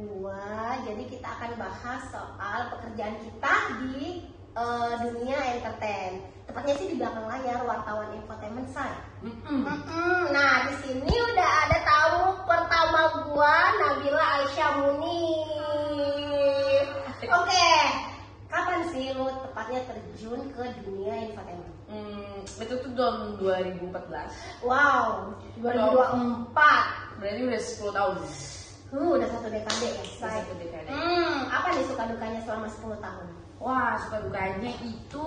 gua. Jadi kita akan bahas soal pekerjaan kita di dunia entertain. Tepatnya sih di belakang layar, wartawan infotainment side. Nah, di sini udah ada tamu pertama gua, Nabila Aisyah Munif. Oke, kapan sih lu tepatnya terjun ke dunia infotainment? Itu tuh tahun 2014. Wow, 2024. Berarti udah 10 tahun. Udah satu dekade ya, say. Satu dekade. Apa nih suka dukanya selama 10 tahun? Wah, suka dukanya itu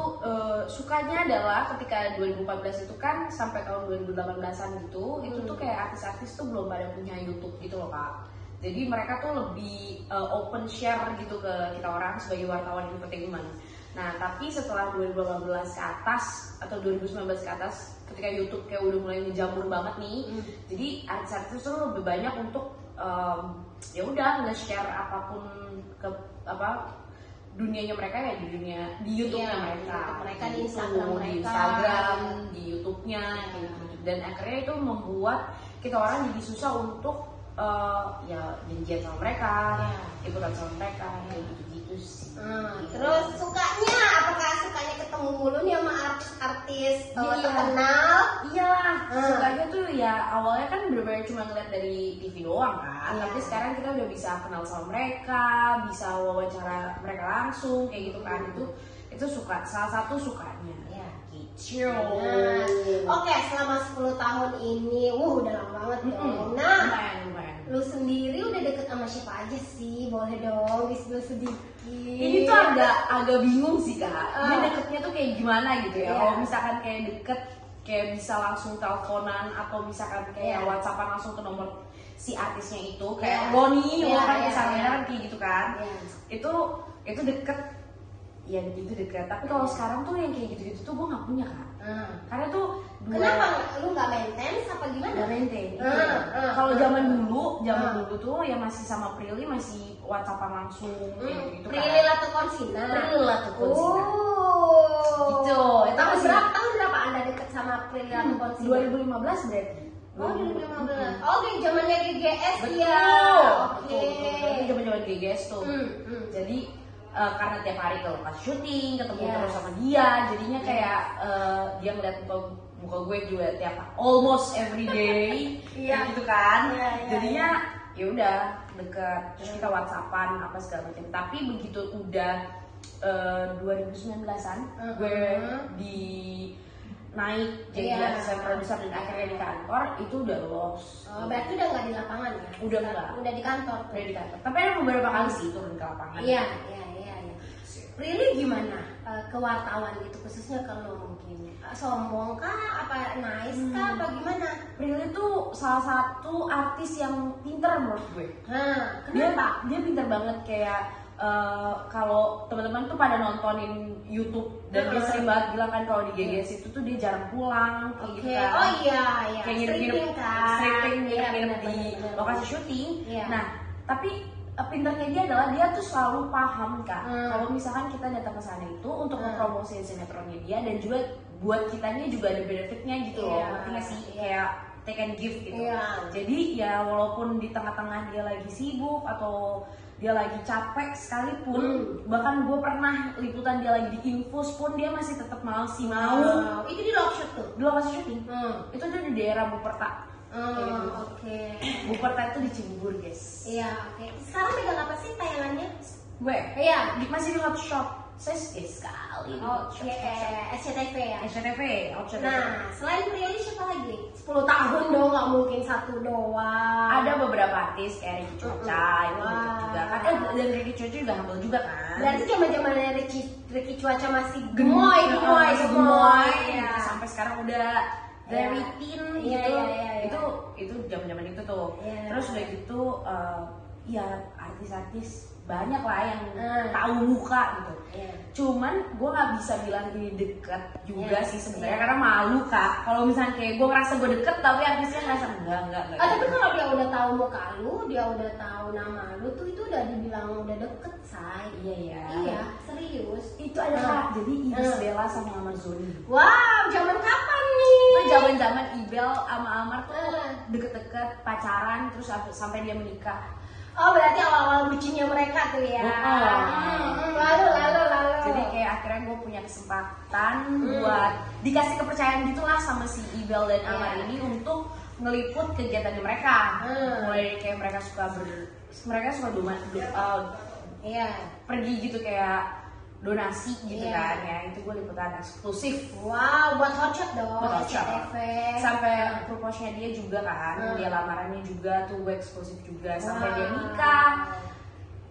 sukanya adalah ketika 2014 itu kan sampai tahun 2018-an gitu, itu tuh kayak artis-artis tuh belum pada punya YouTube gitu loh, Kak. Jadi mereka tuh lebih open share gitu ke kita orang sebagai wartawan entertainment. Nah, tapi setelah 2018 ke atas atau 2019 ke atas, ketika YouTube kayak udah mulai ngejamur banget nih, jadi artis-artis tuh lebih banyak untuk ya udah nge-share apapun ke dunianya mereka ya di YouTube-nya mereka di Instagram, di YouTube-nya gitu. Dan akhirnya itu membuat kita orang jadi susah untuk ya janjian sama mereka, ikutan sama mereka, kayak gitu-gitu sih. Terus sukanya, apakah sukanya ketemu mulu nih sama artis-artis terkenal? Iyalah, sukanya tuh ya awalnya kan bener-bener cuma ngeliat dari TV doang kan. Tapi sekarang kita udah bisa kenal sama mereka, bisa wawancara mereka langsung kayak gitu kan. Itu suka, salah satu sukanya. Gitu. Oke, selama 10 tahun ini, udah lama banget dong. Nah, lumayan. Lu sendiri udah deket sama siapa aja sih? Boleh dong, di-spill sedikit. Ini tuh agak bingung sih, Kak. Dia deketnya tuh kayak gimana gitu ya. Kalau misalkan kayak deket, kayak bisa langsung teleponan atau misalkan kayak WhatsAppan langsung ke nomor si artisnya itu, kayak lo nih, orang misalnya kan kayak gitu kan. Itu deket. Ya gitu deket, tapi kalau sekarang tuh yang kayak gitu-gitu tuh gue gak punya, Kak. Karena tuh kenapa lu gak maintain apa gimana? Gak maintain. Kalau zaman dulu tuh ya masih sama Prilly, masih WhatsAppan langsung kayak gitu kan. Prilly Latukonsina. Gitu. Tahun berapa Anda deket sama Prilly Latukonsina? 2015 berarti. 2015. Oke, zamannya GGS ya. Oke. Zaman GGS tuh. Jadi karena tiap hari ke lokasi syuting, ketemu terus sama dia, jadinya kayak dia ngeliat muka gue juga almost every day, gitu kan. Jadinya ya udah deket, terus kita WhatsAppan apa segala macam. Tapi begitu udah 2019-an, gue naik jadi asisten produser dan akhirnya di kantor, itu udah lost. Berarti udah nggak di lapangan ya? Udah enggak. Udah di kantor. Udah di kantor. Tapi ada beberapa kali sih turun ke lapangan. Iya. Prilly gimana kewartawan gitu, khususnya kalau mungkin sombong kah, apa nice kah, apa gimana? Prilly tuh salah satu artis yang pinter menurut gue. Kenapa? Dia pinter banget kayak kalau teman-teman tuh pada nontonin YouTube dan dia sering banget bilang kan kalau di GGS itu tuh dia jarang pulang kayak gitu kan. Oh iya. Kayak nginep di lokasi syuting. Nah, tapi pinternya dia adalah dia tuh selalu paham, Kak. Kalau misalkan kita datang ke sana itu untuk mempromosikan sinetronnya dia, dan juga buat kitanya juga ada benefitnya gitu loh. Ngerti nggak sih? Kayak take and give gitu. Jadi ya walaupun di tengah-tengah dia lagi sibuk atau dia lagi capek sekalipun, bahkan gue pernah liputan dia lagi di infus pun dia masih tetap mau. Itu di lokasi tuh? Di lokasi syuting. Itu tuh di daerah Buperta. Buperta itu di Cibubur, guys. Sekarang megang apa sih tayangannya? Gue? Masih di Hot Shot. Saya sekali. SCTV ya? SCTV. Nah, selain Prilly siapa lagi? 10 tahun dong, gak mungkin satu doang. Ada beberapa artis kayak Ricky Cuaca, itu juga kan. Dan Ricky Cuaca juga humble juga kan. Berarti zaman-zamannya Ricky Cuaca masih gemoy. Sampai sekarang udah very teen gitu. Itu zaman itu tuh. Terus udah gitu ya artis-artis banyak lah yang tahu muka gitu. Cuman gue nggak bisa bilang ini deket juga sih sebenarnya karena malu, Kak. Kalau misalnya kayak gue ngerasa gue deket tapi artisnya ngerasa enggak. Tapi kalau dia udah tahu muka lu, dia udah tahu nama lu tuh itu udah dibilang udah deket, say. Iya, serius. Itu ada Kak. Jadi Iris Bella sama Amazoni. Wow, zaman kapan nih? Itu zaman Ibel sama Amar tuh deket-deket pacaran terus sampai dia menikah. Oh berarti awal-awal bucinnya mereka tuh ya. Lalu. Jadi kayak akhirnya gue punya kesempatan buat dikasih kepercayaan gitulah sama si Ibel dan Amar ini untuk ngeliput kegiatan mereka. Mulai dari kayak mereka suka pergi gitu kayak donasi gitu kan ya, itu gue liputan eksklusif. Wow, buat Hotshot dong. Buat Hotshot. SCTV. Sampai proposnya dia juga kan, dia lamarannya juga tuh gue eksklusif juga sampai dia nikah.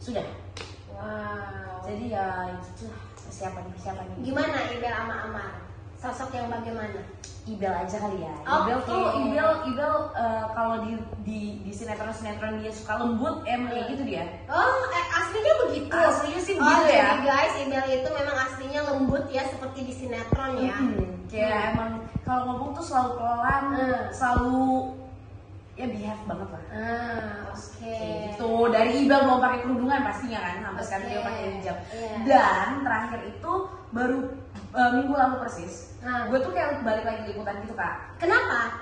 Sudah. Wow. Jadi ya itu persiapan. Gimana Ibel sama Amar? Sosok yang bagaimana? Ibel aja kali ya. Okay. Ibel kalau di sinetron dia suka lembut, emang kayak gitu dia. Oh, aslinya begitu. Aslinya sih begitu ya. ya. Jadi guys, Ibel itu memang aslinya lembut ya, seperti di sinetron ya. Kayak emang kalau ngomong tuh selalu pelan, selalu ya behave banget lah. Oke. Gitu. Dari Ibel mau pakai kerudungan pastinya kan, sampai sekarang dia pakai hijab. Dan terakhir itu baru minggu lalu persis. Gue tuh kayak balik lagi liputan gitu kak. Kenapa?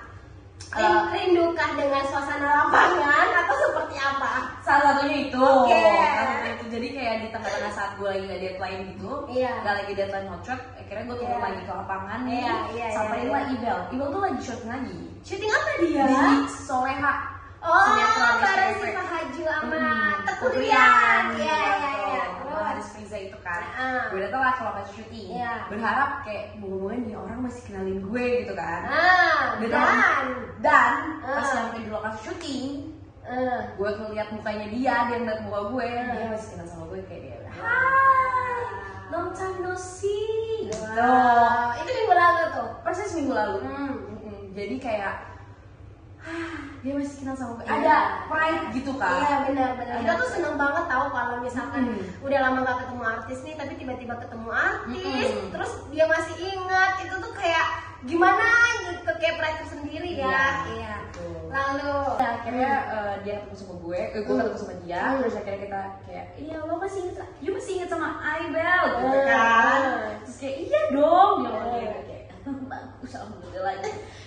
Rindukah dengan suasana lapangan atau seperti apa? Salah satunya itu. Salah satunya itu. Jadi kayak di tengah-tengah saat gue lagi nggak deadline gitu, nggak lagi deadline Hotshot, akhirnya gue turun lagi ke lapangan nih. Sampailah Ibel. Ibel tuh lagi syuting lagi. Syuting apa dia? Di Soleha. Bareng si Haji sama Teguh Rian. Iya. Haris Friza itu kan. Gue datang lah ke lokasi syuting. Berharap kayak moga-moga nih orang masih kenalin gue gitu kan. Dan pas sampai di lokasi syuting, gue ngeliat mukanya dia ngeliat muka gue, dia masih kenal sama gue kayak dia. Hai, long time no see. Gitu. Itu minggu lalu tuh. Persis minggu lalu. Jadi kayak dia masih kenal sama gue. Ada pride gitu kan. Iya benar. Kita tuh seneng banget tahu kalau misalkan udah lama gak ketemu artis nih, tapi tiba-tiba ketemu artis, terus dia masih ingat, itu tuh kayak gimana gitu, kayak pride tersendiri ya. Iya. Lalu akhirnya dia ketemu sama gue ketemu sama dia, terus akhirnya kita kayak, iya lo masih inget sama Ibel gitu kan. Terus kayak iya dong, dia ngomong kayak bagus alhamdulillah.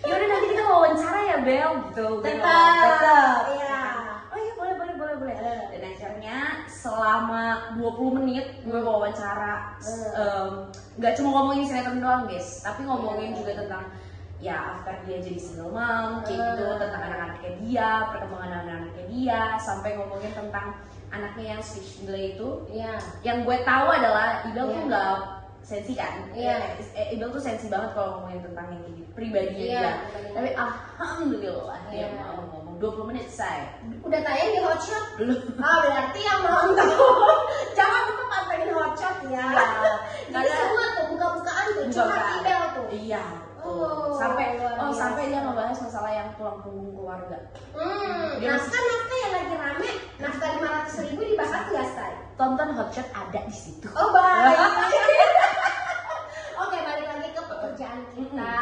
Ya udah nanti kita wawancara ya Bel gitu. Tetap. Iya. Oh iya boleh. Dan akhirnya selama 20 menit gue wawancara. Nggak cuma ngomongin sinetron doang guys, tapi ngomongin juga tentang ya after dia jadi single mom kayak gitu, tentang anak-anaknya dia, perkembangan anak-anaknya dia, sampai ngomongin tentang anaknya yang speech delay itu. Yang gue tahu adalah Ibel tuh nggak sensi kan. Ibel tuh sensi banget kalau ngomongin tentang yang gitu, pribadinya dia. Tapi alhamdulillah dia mau ngomong 20 menit saya. Udah tayang di Hotshot? Belum. Berarti yang nonton jangan lupa pantengin Hotshot ya. Jadi semua tuh buka-bukaan tuh curhat Ibel tuh. Iya. Sampai dia ngebahas masalah yang tulang punggung keluarga. Naskah yang lagi rame, naskah 500.000 dibahas nggak say? Tonton Hotshot ada di situ. Oh baik. Oke, balik lagi ke pekerjaan kita.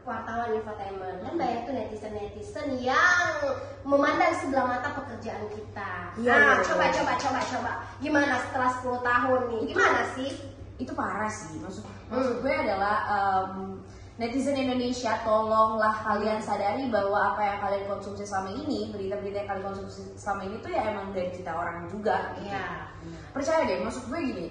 Wartawan infotainment. Kan banyak tuh netizen yang memandang sebelah mata pekerjaan kita. Coba. Gimana setelah 10 tahun nih? Gimana sih? Itu parah sih. Maksud gue adalah netizen Indonesia, tolonglah kalian sadari bahwa apa yang kalian konsumsi selama ini, berita-berita yang kalian konsumsi selama ini tuh ya emang dari kita orang juga. Percaya deh, maksud gue gini,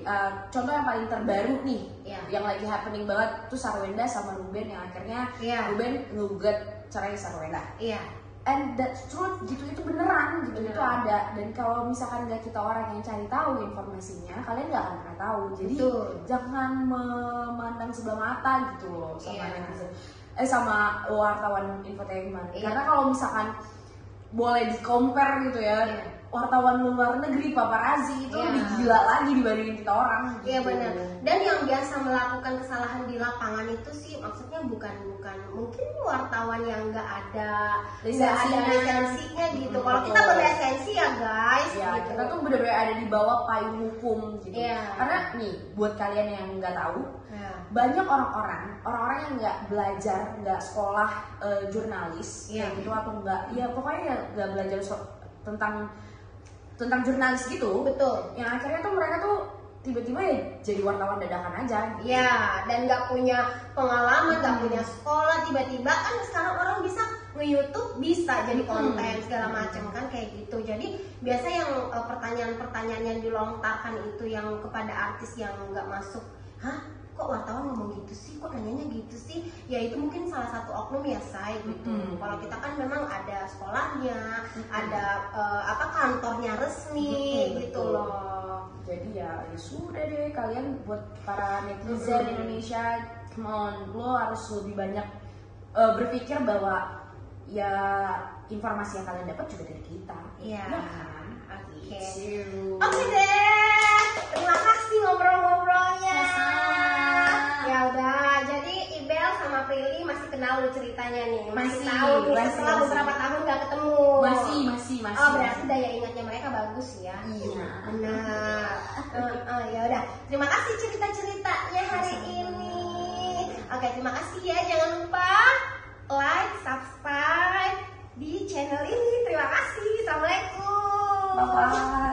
contoh yang paling terbaru nih, yang lagi happening banget tuh Sarwenda sama Ruben, yang akhirnya Ruben ngugat cerai Sarwenda. And that's truth, gitu, itu beneran, gitu, itu ada. Dan kalau misalkan nggak kita orang yang cari tahu informasinya, kalian nggak akan pernah tahu. Jadi jangan memandang sebelah mata gitu loh sama netizen, sama wartawan infotainment. Karena kalau misalkan boleh di-compare gitu ya, wartawan luar negeri, paparazzi itu lebih gila lagi dibandingin kita orang. Iya benar. Dan yang biasa melakukan kesalahan di lapangan itu sih maksudnya bukan mungkin wartawan yang nggak ada lisensinya gitu. Kalau kita berlisensi ya guys. Gitu. Kita tuh benar-benar ada di bawah payung hukum gitu. Karena nih buat kalian yang nggak tahu, banyak orang-orang yang nggak belajar, nggak sekolah jurnalis kayak gitu atau nggak, ya pokoknya nggak belajar tentang jurnalis gitu. Betul. Yang akhirnya tuh mereka tuh tiba-tiba ya jadi wartawan dadakan aja. Dan nggak punya pengalaman, nggak punya sekolah, tiba-tiba kan sekarang orang bisa nge-YouTube bisa jadi konten segala macam kan kayak gitu. Jadi biasa yang pertanyaan-pertanyaan yang dilontarkan itu yang kepada artis yang nggak masuk, hah kok wartawan ngomong gitu sih, kok nanyanya gitu sih, ya itu mungkin salah satu oknum ya say gitu. Kalau kita kan memang ada sekolahnya, ada kantornya resmi gitu loh. Jadi ya sudah deh, kalian buat para netizen Indonesia, come on, lo harus lebih banyak berpikir bahwa ya informasi yang kalian dapat juga dari kita. Iya. Oke. Oke deh. Terima kasih ngobrol-ngobrolnya. Ya udah, jadi Ibel sama Prilly masih kenal lu ceritanya nih. Masih tahu nih setelah beberapa tahun gak ketemu. Masih. Oh, berarti daya ingatnya mereka bagus ya. Iya. Nah, ya udah. Terima kasih cerita-ceritanya hari ini. Oke, terima kasih ya. Jangan lupa like, subscribe di channel ini. Terima kasih. Assalamualaikum. Bye-bye.